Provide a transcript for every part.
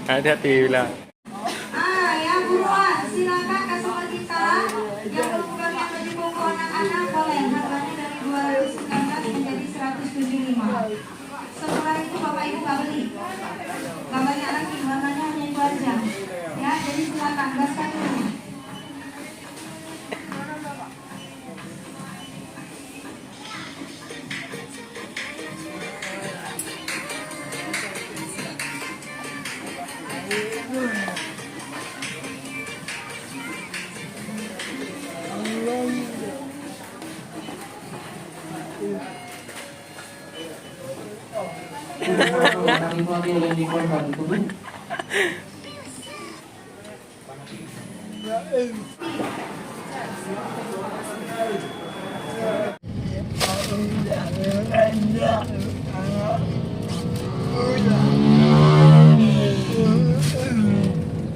Hati-hati bilang. Ya buruan, silakan kasih ke kita. Yang belum pegang baju koko anak-anak boleh. Harganya dari 219 menjadi 175. Setelah itu bapak ibu nggak beli. Gambarnya anak warnanya hanya itu aja. Ya, jadi silakan gaskan dulu.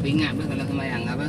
Ingat kalau kemayang apa?